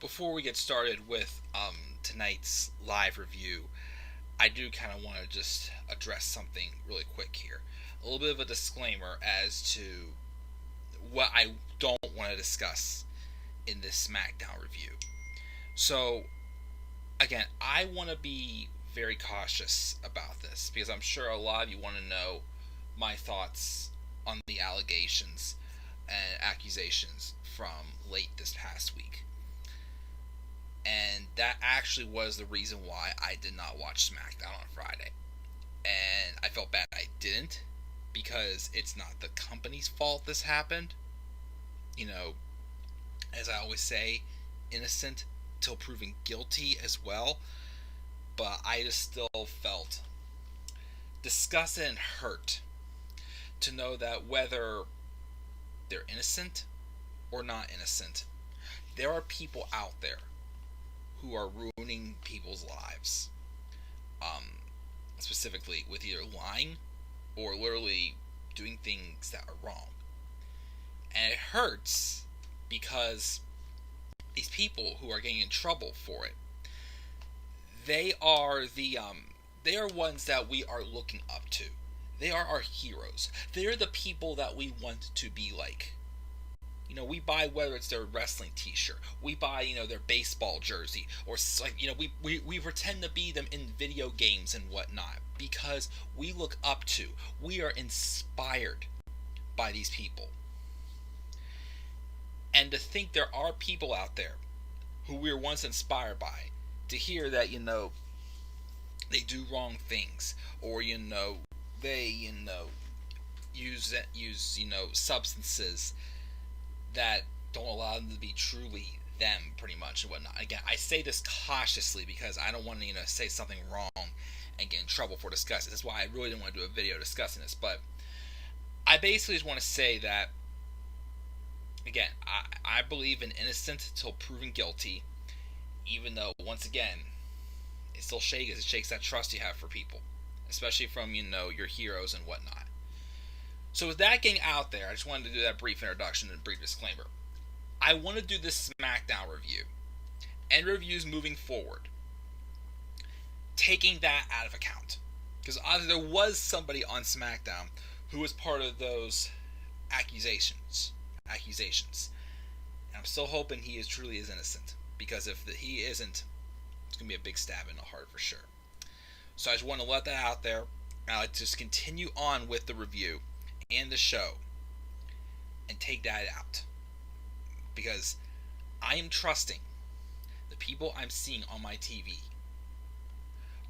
Before we get started with tonight's live review, I do kind of want to just address something really quick here. A little bit of a disclaimer as to what I don't want to discuss in this Smackdown review. So, again, I want to be very cautious about this because I'm sure a lot of you want to know my thoughts on the allegations and accusations from late this past week. And that actually was the reason why I did not watch SmackDown on Friday. And I felt bad I didn't, because it's not the company's fault this happened. You know, as I always say, innocent till proven guilty as well. But I just still felt disgusted and hurt to know that whether they're innocent or not innocent, there are people out there who are ruining people's lives. Specifically with either lying or literally doing things that are wrong. And it hurts because these people who are getting in trouble for it, they are ones that we are looking up to. They are our heroes. They're the people that we want to be like. You know, we buy, whether it's their wrestling t-shirt, we buy, their baseball jersey, or we pretend to be them in video games and whatnot, because we look up to, we are inspired by these people. And to think there are people out there who we were once inspired by, to hear that, they do wrong things, or, they, use substances that don't allow them to be truly them, pretty much, and whatnot. Again, I say this cautiously because I don't want to, say something wrong and get in trouble for discussing. That's why I really didn't want to do a video discussing this. But I basically just want to say that, again, I believe in innocent till proven guilty, even though, once again, it still shakes. It shakes that trust you have for people, especially from, your heroes and whatnot. So with that getting out there, I just wanted to do that brief introduction and brief disclaimer. I want to do this SmackDown review and reviews moving forward, taking that out of account. Because obviously there was somebody on SmackDown who was part of those accusations. And I'm still hoping he truly is innocent. Because if he isn't, it's going to be a big stab in the heart for sure. So I just want to let that out there. I'll just continue on with the review and the show and take that out, because I am trusting the people I'm seeing on my TV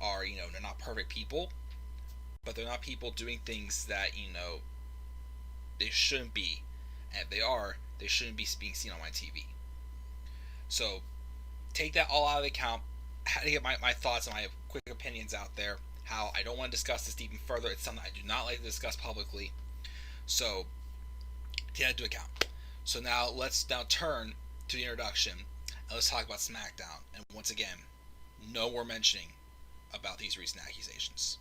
are, they're not perfect people, but they're not people doing things that, they shouldn't be, and if they are, they shouldn't be being seen on my TV. So take that all out of account. I had to get my thoughts and my quick opinions out there. How I don't want to discuss this even further. It's something I do not like to discuss publicly. So, take that into account. So let's turn to the introduction, and let's talk about SmackDown. And once again, no more mentioning about these recent accusations.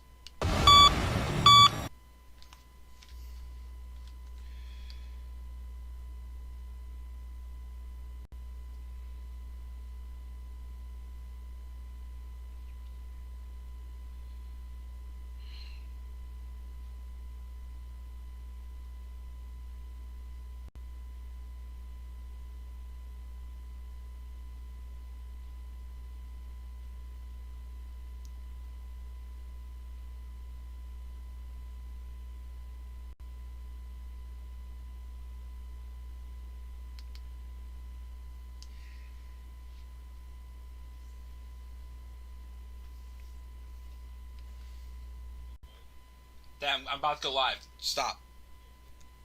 Damn, I'm about to go live. Stop.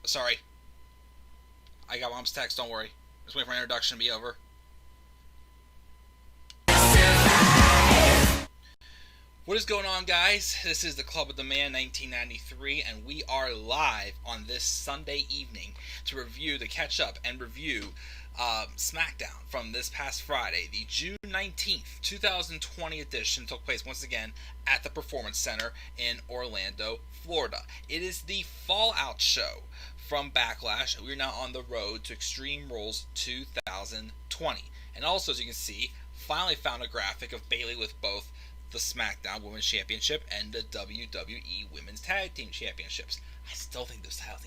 Sorry. I got mom's text, don't worry. Just wait for my introduction to be over. What is going on, guys? This is the Club of the Man 1993, and we are live on this Sunday evening to review, catch up and review SmackDown from this past Friday. The June 19th, 2020 edition took place once again at the Performance Center in Orlando, Florida. It is the Fallout show from Backlash. We're now on the road to Extreme Rules 2020. 2020. And also, as you can see, finally found a graphic of Bayley with both the SmackDown Women's Championship and the WWE Women's Tag Team Championships. I still think those titles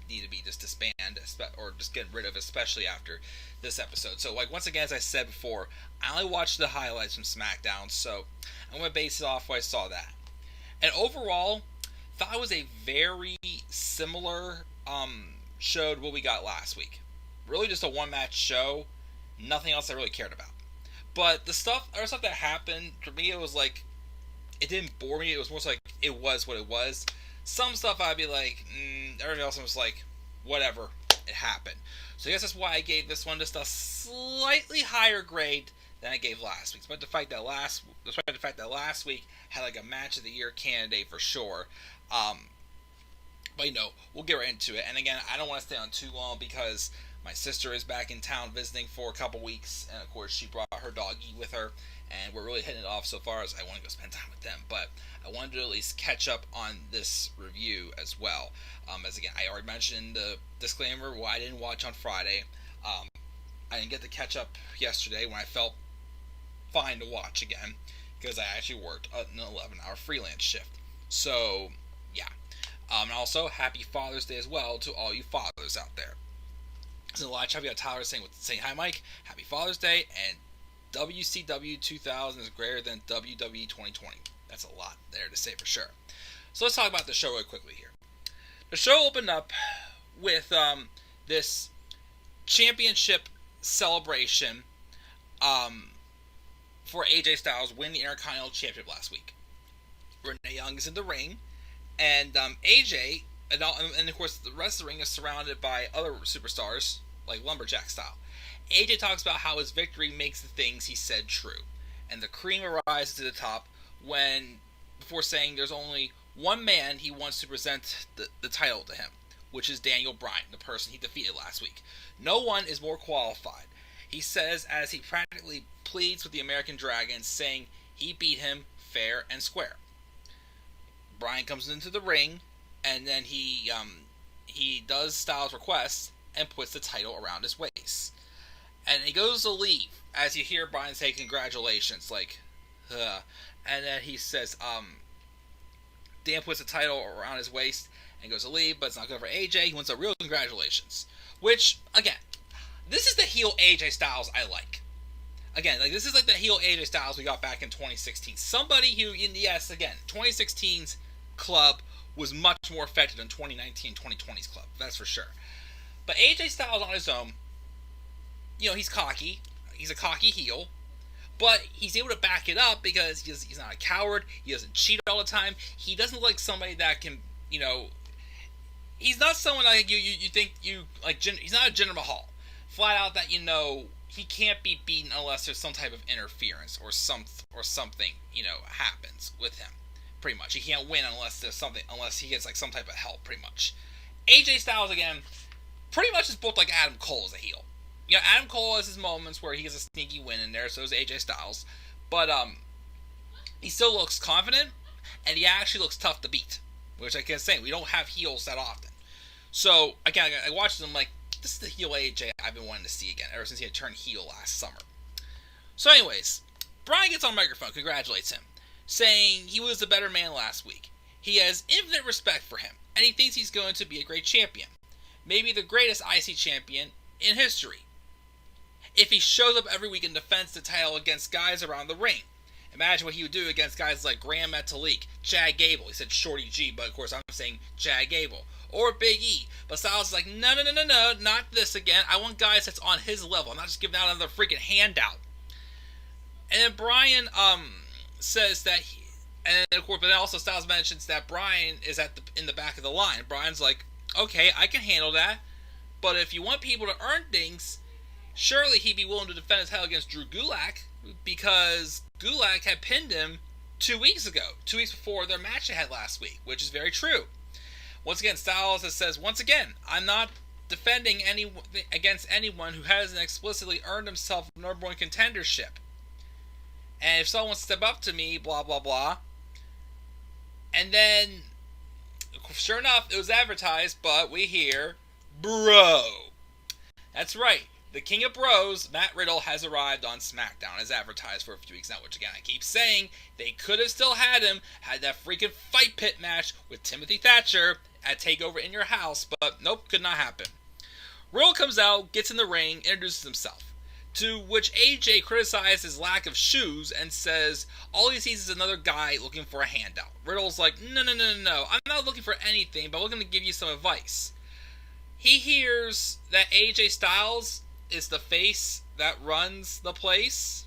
need to be just disbanded or just get rid of, especially after this episode. So, like, once again, as I said before, I only watched the highlights from SmackDown, so I'm going to base it off where I saw that. And overall, thought it was a very similar show to what we got last week. Really just a one-match show. Nothing else I really cared about. But the stuff that happened, for me, it was like, it didn't bore me. It was more like, it was what it was. Some stuff I'd be like, everything else was like, whatever, it happened. So I guess that's why I gave this one just a slightly higher grade than I gave last week. Despite the fact that last week had like a match of the year candidate for sure. But you know, we'll get right into it. And again, I don't want to stay on too long because my sister is back in town visiting for a couple weeks, and of course she brought her doggy with her, and we're really hitting it off so far as I want to go spend time with them. But I wanted to at least catch up on this review as well. As again, I already mentioned the disclaimer why I didn't watch on Friday. I didn't get to catch up yesterday when I felt fine to watch again because I actually worked an 11-hour freelance shift. So, yeah. And also, happy Father's Day as well to all you fathers out there. So a lot of chat, we got Tyler saying hi, Mike. Happy Father's Day, and WCW 2000 is greater than WWE 2020. That's a lot there to say for sure. So let's talk about the show really quickly here. The show opened up with this championship celebration for AJ Styles winning the Intercontinental Championship last week. Renee Young is in the ring, and AJ, and of course the rest of the ring is surrounded by other superstars, like Lumberjack style. AJ talks about how his victory makes the things he said true, and the cream rises to the top before saying there's only one man he wants to present the title to him, which is Daniel Bryan, the person he defeated last week. No one is more qualified, he says, as he practically pleads with the American Dragon, saying he beat him fair and square. Bryan comes into the ring, and then he does Styles' request and puts the title around his waist. And he goes to leave, as you hear Bryan say congratulations, like, and then he says, Dan puts the title around his waist and goes to leave, but it's not good for AJ. He wants a real congratulations. Which, again, this is the heel AJ Styles I like. Again, like, this is like the heel AJ Styles we got back in 2016. Somebody who, yes, again, 2016's club was much more effective than 2019-2020's club. That's for sure. But AJ Styles on his own, you know, he's cocky. He's a cocky heel. But he's able to back it up because he's not a coward. He doesn't cheat all the time. He doesn't look like somebody that can, you know, he's not someone like you think you, like, he's not a Jinder Mahal. Flat out that, you know, he can't be beaten unless there's some type of interference or something, you know, happens with him. Pretty much. He can't win unless he gets, like, some type of help, pretty much. AJ Styles, again, pretty much is both like Adam Cole as a heel. You know, Adam Cole has his moments where he gets a sneaky win in there, so does AJ Styles. But, he still looks confident, and he actually looks tough to beat. Which I can say, we don't have heels that often. So, again, I watched him like, this is the heel AJ I've been wanting to see again, ever since he had turned heel last summer. So anyways, Bryan gets on the microphone, congratulates him, saying he was the better man last week. He has infinite respect for him, and he thinks he's going to be a great champion. Maybe the greatest IC champion in history. If he shows up every week and defends the title against guys around the ring. Imagine what he would do against guys like Graham Metalik, Chad Gable. He said Shorty G, but of course I'm saying Chad Gable. Or Big E. But Styles is like, no, not this again. I want guys that's on his level. I'm not just giving out another freaking handout. And then Bryan says that, and of course, but then also Styles mentions that Bryan is in the back of the line. Bryan's like, okay, I can handle that. But if you want people to earn things, surely he'd be willing to defend his title against Drew Gulak, because Gulak had pinned him 2 weeks ago. 2 weeks before their match they had last week, which is very true. Once again, Styles says, once again, I'm not defending against anyone who hasn't explicitly earned himself a number one contendership. And if someone step up to me, blah, blah, blah. And then, sure enough, it was advertised, but we hear, bro. That's right. The King of Bros, Matt Riddle, has arrived on SmackDown as advertised for a few weeks now, which again, I keep saying, they could have still had him, had that freaking fight pit match with Timothy Thatcher at TakeOver in Your House, but nope, could not happen. Riddle comes out, gets in the ring, introduces himself, to which AJ criticizes his lack of shoes and says all he sees is another guy looking for a handout. Riddle's like, no, I'm not looking for anything, but I'm looking to give you some advice. He hears that AJ Styles is the face that runs the place.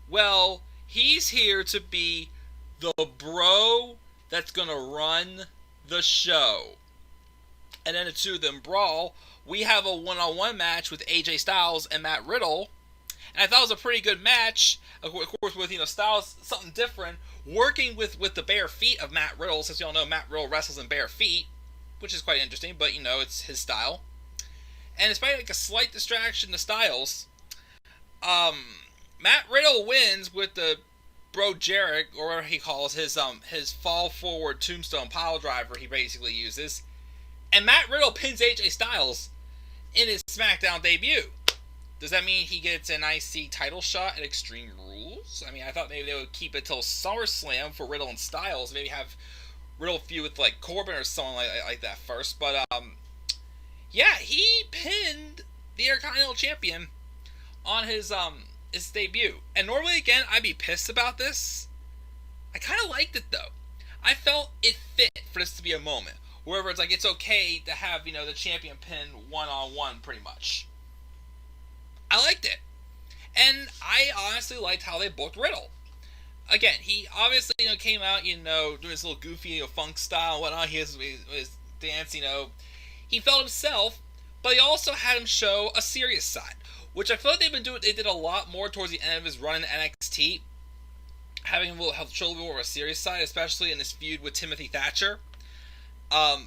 Well, he's here to be the bro that's gonna run the show. And then the two of them brawl. We have a one-on-one match with AJ Styles and Matt Riddle. And I thought it was a pretty good match. Of course, with Styles, something different. Working with the bare feet of Matt Riddle, since you all know Matt Riddle wrestles in bare feet, which is quite interesting, but it's his style. And despite like a slight distraction to Styles, Matt Riddle wins with the Bro Jarrett, or whatever he calls his fall forward tombstone pile driver he basically uses. And Matt Riddle pins AJ Styles in his SmackDown debut. Does that mean he gets an IC title shot at Extreme Rules? I mean, I thought maybe they would keep it till SummerSlam for Riddle and Styles. Maybe have Riddle feud with like Corbin or someone like that first. But yeah, he pinned the Intercontinental Champion on his debut. And normally, again, I'd be pissed about this. I kind of liked it though. I felt it fit for this to be a moment. Wherever it's like it's okay to have the champion pin one-on-one pretty much. I liked it. And I honestly liked how they booked Riddle. Again, he obviously came out doing his little goofy funk style and whatnot. His dance, he felt himself, but he also had him show a serious side, which I feel like they did a lot more towards the end of his run in NXT, having him show a little more of a serious side, especially in this feud with Timothy Thatcher.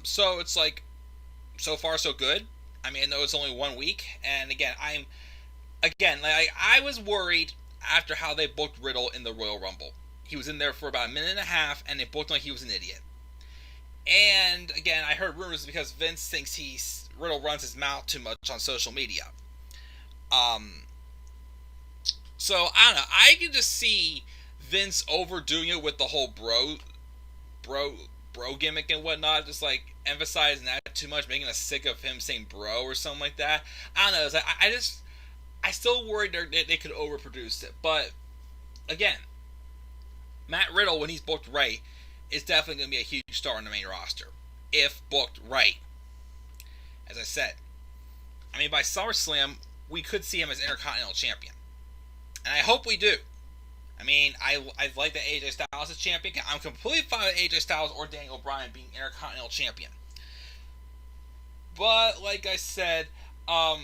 So it's like, so far so good. I mean, I know it's only 1 week, and again, I was worried after how they booked Riddle in the Royal Rumble. He was in there for about a minute and a half, and they booked him like he was an idiot. And again, I heard rumors because Vince thinks Riddle runs his mouth too much on social media. So I don't know. I can just see Vince overdoing it with the whole bro gimmick and whatnot, just like emphasizing that too much, making us sick of him saying bro or something like that. I don't know. It's like, I still worried they could overproduce it. But again, Matt Riddle, when he's booked right, is definitely going to be a huge star on the main roster if booked right. As I said, I mean, by SummerSlam, we could see him as Intercontinental Champion, and I hope we do. I mean, I like that AJ Styles is champion. I'm completely fine with AJ Styles or Daniel Bryan being Intercontinental Champion. But like I said, but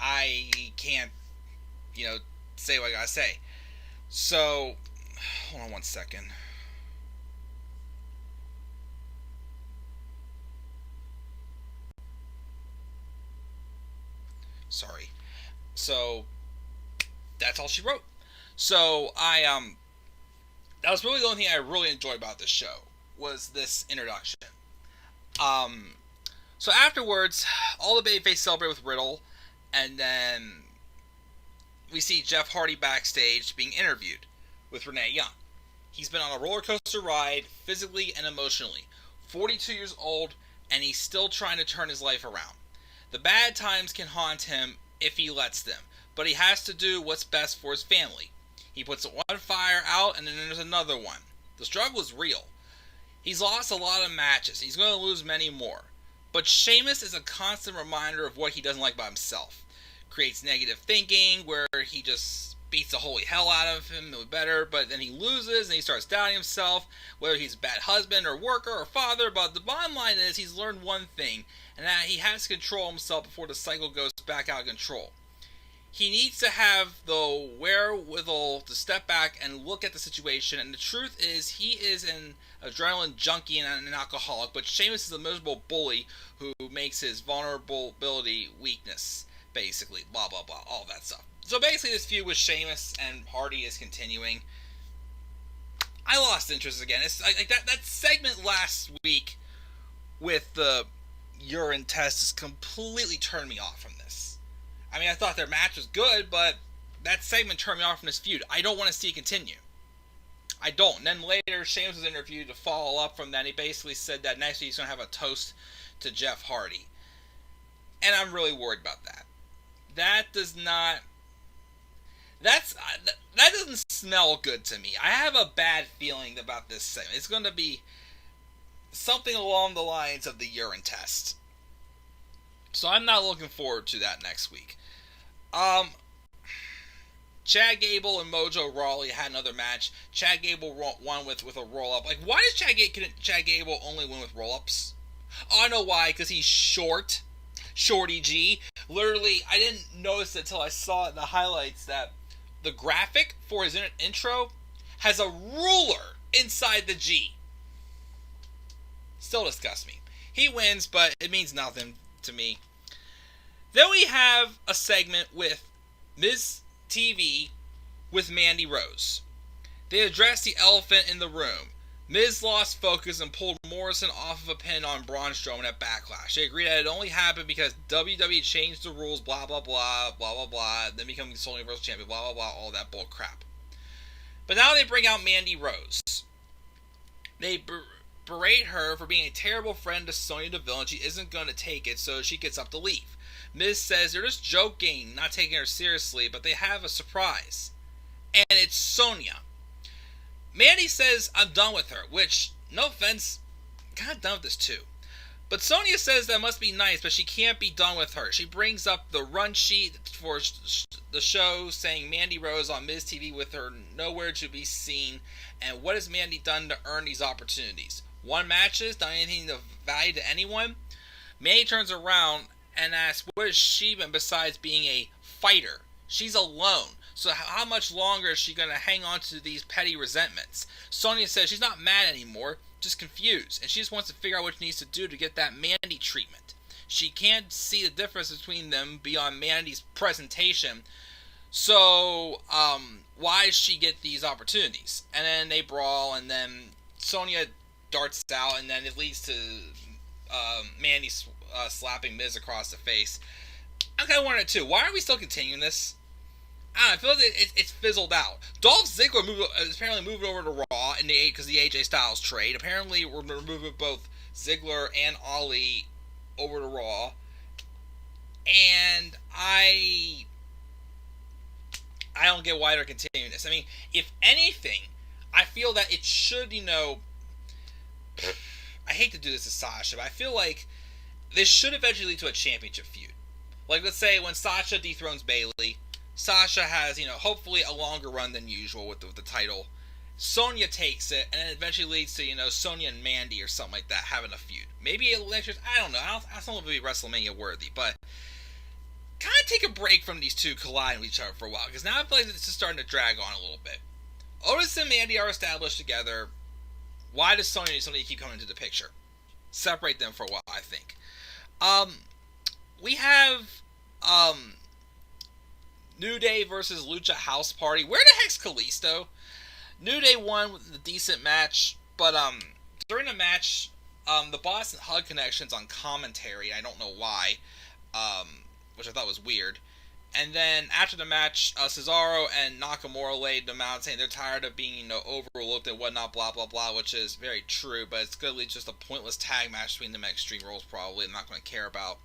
I can't, say what I gotta say. So, hold on one second. Sorry. So, that's all she wrote. So, that was really the only thing I really enjoyed about this show, was this introduction. So afterwards, all the babyface celebrate with Riddle, and then we see Jeff Hardy backstage being interviewed with Renee Young. He's been on a roller coaster ride, physically and emotionally. 42 years old, and he's still trying to turn his life around. The bad times can haunt him if he lets them, but he has to do what's best for his family. He puts one fire out, and then there's another one. The struggle is real. He's lost a lot of matches. He's going to lose many more. But Sheamus is a constant reminder of what he doesn't like about himself. Creates negative thinking where he just beats the holy hell out of him, no better, but then he loses and he starts doubting himself, whether he's a bad husband or worker or father. But the bottom line is he's learned one thing, and that he has to control himself before the cycle goes back out of control. He needs to have the wherewithal to step back and look at the situation, and the truth is he is an adrenaline junkie and an alcoholic, but Sheamus is a miserable bully who makes his vulnerability weakness, basically, blah blah blah, all that stuff. So basically this feud with Sheamus and Hardy is continuing. I lost interest again. It's like that segment last week with the urine test has completely turned me off from this. I mean, I thought their match was good, but that segment turned me off from this feud. I don't want to see it continue. I don't. And then later, Sheamus was interviewed to follow up from that. He basically said that next week he's going to have a toast to Jeff Hardy. And I'm really worried about that. That doesn't smell good to me. I have a bad feeling about this segment. It's going to be something along the lines of the urine test. So I'm not looking forward to that next week. Chad Gable and Mojo Rawley had another match. Chad Gable won with a roll-up. Like, why does Chad Gable only win with roll-ups? Oh, I know why. Because he's short. Shorty G. Literally, I didn't notice it until I saw it in the highlights that the graphic for his intro has a ruler inside the G. Still disgusts me. He wins, but it means nothing to me. Then we have a segment with Ms. TV with Mandy Rose. They addressed the elephant in the room. Miz lost focus and pulled Morrison off of a pin on Braun Strowman at Backlash. They agreed that it only happened because WWE changed the rules, blah, blah, blah, blah, blah, blah, then becoming the Sole Universal Champion, blah, blah, blah, all that bull crap. But now they bring out Mandy Rose. They berate her for being a terrible friend to Sonya Deville, and she isn't going to take it, so she gets up to leave. Miz says they're just joking, not taking her seriously, but they have a surprise. And it's Sonya. Mandy says, I'm done with her, which, no offense, kind of done with this too. But Sonya says that must be nice, but she can't be done with her. She brings up the run sheet for the show, saying Mandy Rose on Miz TV with her nowhere to be seen. And what has Mandy done to earn these opportunities? Won matches, done anything of value to anyone? Mandy turns around and asks, what has she been besides being a fighter? She's alone. So how much longer is she going to hang on to these petty resentments? Sonya says she's not mad anymore, just confused. And she just wants to figure out what she needs to do to get that Mandy treatment. She can't see the difference between them beyond Mandy's presentation. So, why does she get these opportunities? And then they brawl, and then Sonya darts out, and then it leads to Mandy slapping Miz across the face. I'm kind of wondering too, why are we still continuing this? I don't know, I feel like it's fizzled out. Dolph Ziggler is apparently moving over to Raw in the because the AJ Styles trade. Apparently, we're moving both Ziggler and Ali over to Raw. And I don't get why they're continuing this. I mean, if anything, I feel that it should, I hate to do this to Sasha, but I feel like this should eventually lead to a championship feud. Like, let's say when Sasha dethrones Bayley, Sasha has, hopefully a longer run than usual with the title. Sonya takes it, and it eventually leads to, Sonya and Mandy or something like that having a feud. Maybe next year, I don't know. I don't know if it'll be WrestleMania worthy, but kind of take a break from these two colliding with each other for a while, because now I feel like this is starting to drag on a little bit. Otis and Mandy are established together. Why does Sonya need somebody to keep coming into the picture? Separate them for a while, I think. We have New Day versus Lucha House Party. Where the heck's Kalisto? New Day won with a decent match, but during the match, the Boston Hug Connection's on commentary. I don't know why, which I thought was weird. And then after the match, Cesaro and Nakamura laid them out, saying they're tired of being overlooked and whatnot, blah blah blah, which is very true. But it's going to be just a pointless tag match between them at Extreme Rules. Probably I'm not going to care about.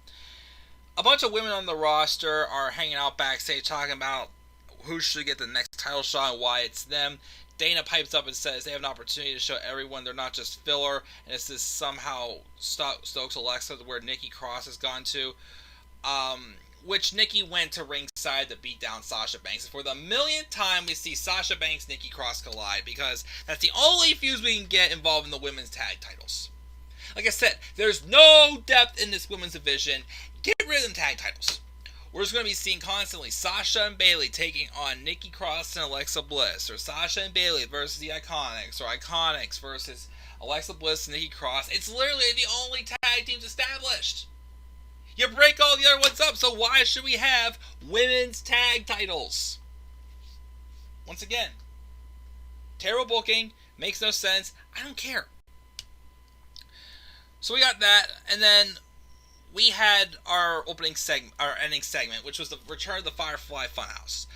A bunch of women on the roster are hanging out backstage talking about who should get the next title shot and why it's them. Dana pipes up and says they have an opportunity to show everyone they're not just filler, and it's this somehow Stokes Alexa where Nikki Cross has gone to. Which Nikki went to ringside to beat down Sasha Banks. And for the millionth time, we see Sasha Banks Nikki Cross collide, because that's the only feuds we can get involved in the women's tag titles. Like I said, there's no depth in this women's division. Get rid of them tag titles. We're just going to be seeing constantly Sasha and Bayley taking on Nikki Cross and Alexa Bliss, or Sasha and Bayley versus the Iconics, or Iconics versus Alexa Bliss and Nikki Cross. It's literally the only tag teams established. You break all the other ones up, so why should we have women's tag titles? Once again, terrible booking, makes no sense, I don't care. So we got that, and then we had our ending segment, which was the return of the Firefly Funhouse.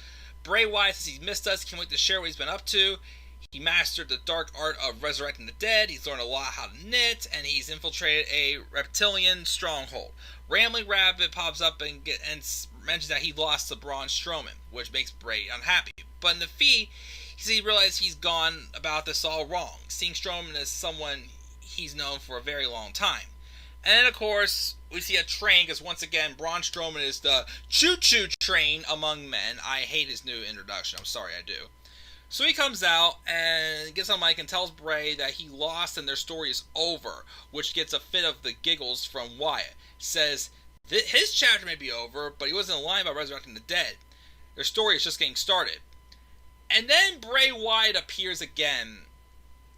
Bray Wyatt says he's missed us, can't wait to share what he's been up to. He mastered the dark art of resurrecting the dead, he's learned a lot how to knit, and he's infiltrated a reptilian stronghold. Rambling Rabbit pops up and mentions that he lost to Braun Strowman, which makes Bray unhappy. But in the feed, he realizes he's gone about this all wrong, seeing Strowman as someone he's known for a very long time. And then, of course, we see a train, because once again, Braun Strowman is the choo-choo train among men. I hate his new introduction. I'm sorry, I do. So he comes out and gets on mic and tells Bray that he lost and their story is over, which gets a fit of the giggles from Wyatt. Says his chapter may be over, but he wasn't lying about resurrecting the dead. Their story is just getting started. And then Bray Wyatt appears again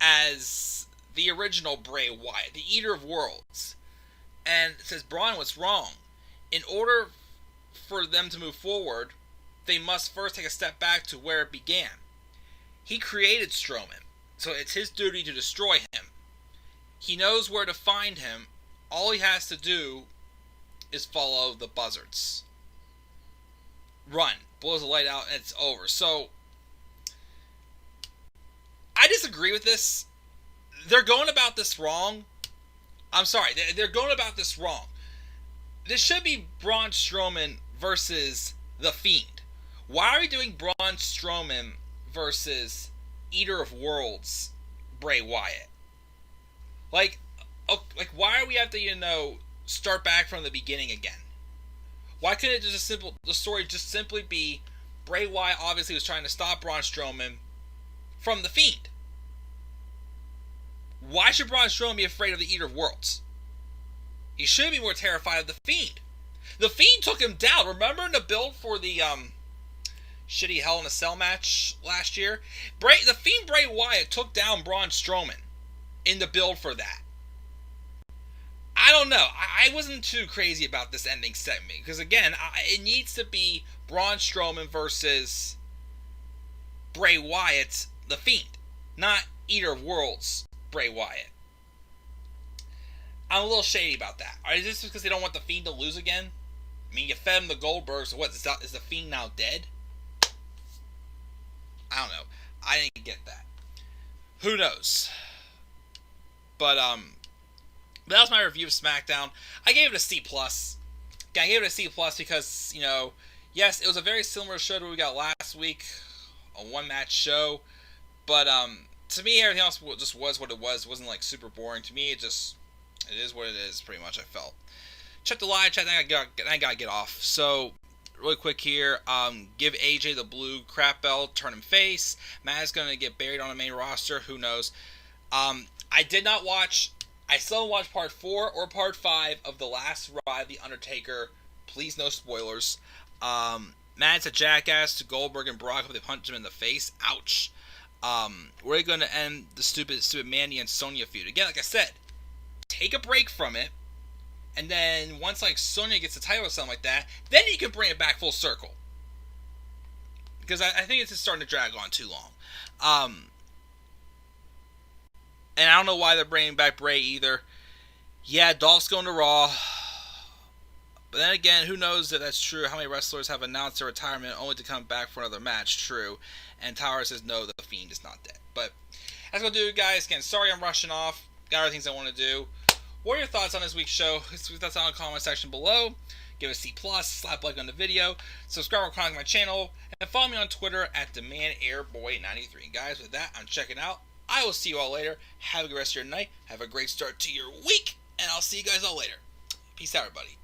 as the original Bray Wyatt, the Eater of Worlds. And says, Braun, what's wrong? In order for them to move forward, they must first take a step back to where it began. He created Strowman, so it's his duty to destroy him. He knows where to find him. All he has to do is follow the buzzards. Run. Blows the light out and it's over. So, I disagree with this. They're going about this wrong. I'm sorry, they're going about this wrong. This should be Braun Strowman versus The Fiend. Why are we doing Braun Strowman versus Eater of Worlds Bray Wyatt? Like, why do we have to, start back from the beginning again? Why couldn't the story just simply be Bray Wyatt obviously was trying to stop Braun Strowman from The Fiend? Why should Braun Strowman be afraid of the Eater of Worlds? He should be more terrified of The Fiend. The Fiend took him down. Remember in the build for the shitty Hell in a Cell match last year? The Fiend Bray Wyatt took down Braun Strowman in the build for that. I don't know. I wasn't too crazy about this ending segment. Because again, it needs to be Braun Strowman versus Bray Wyatt, The Fiend. Not Eater of Worlds, Bray Wyatt. I'm a little shady about that. Is this because they don't want The Fiend to lose again? I mean, you fed him the Goldberg, so what, is The Fiend now dead? I don't know. I didn't get that. Who knows? But that was my review of SmackDown. I gave it a C+. I gave it a C+ because, yes, it was a very similar show to what we got last week. A one-match show. But, to me, everything else just was what it was. It wasn't, super boring. To me, it is what it is, pretty much, I felt. Check the live chat, I gotta get off. So, really quick here, give AJ the blue crap belt, turn him face. Matt is gonna get buried on the main roster, who knows. I still haven't watched part 4 or part 5 of The Last Ride of The Undertaker. Please, no spoilers. Matt's a jackass to Goldberg and Brock if they punch him in the face. Ouch. We're going to end the stupid Mandy and Sonya feud. Again, like I said, take a break from it, and then once Sonya gets the title or something like that, then you can bring it back full circle. Because I think it's just starting to drag on too long. And I don't know why they're bringing back Bray either. Yeah, Dolph's going to Raw. But then again, who knows if that's true? How many wrestlers have announced their retirement only to come back for another match? True. And Tower says no, the Fiend is not dead. But that's going to do it, guys. Again, sorry I'm rushing off. Got other things I want to do. What are your thoughts on this week's show? That's down in the comment section below. Give it a C+, slap a like on the video, subscribe or comment on my channel, and follow me on Twitter at DemandAirBoy93. Guys, with that, I'm checking out. I will see you all later. Have a good rest of your night. Have a great start to your week. And I'll see you guys all later. Peace out, everybody.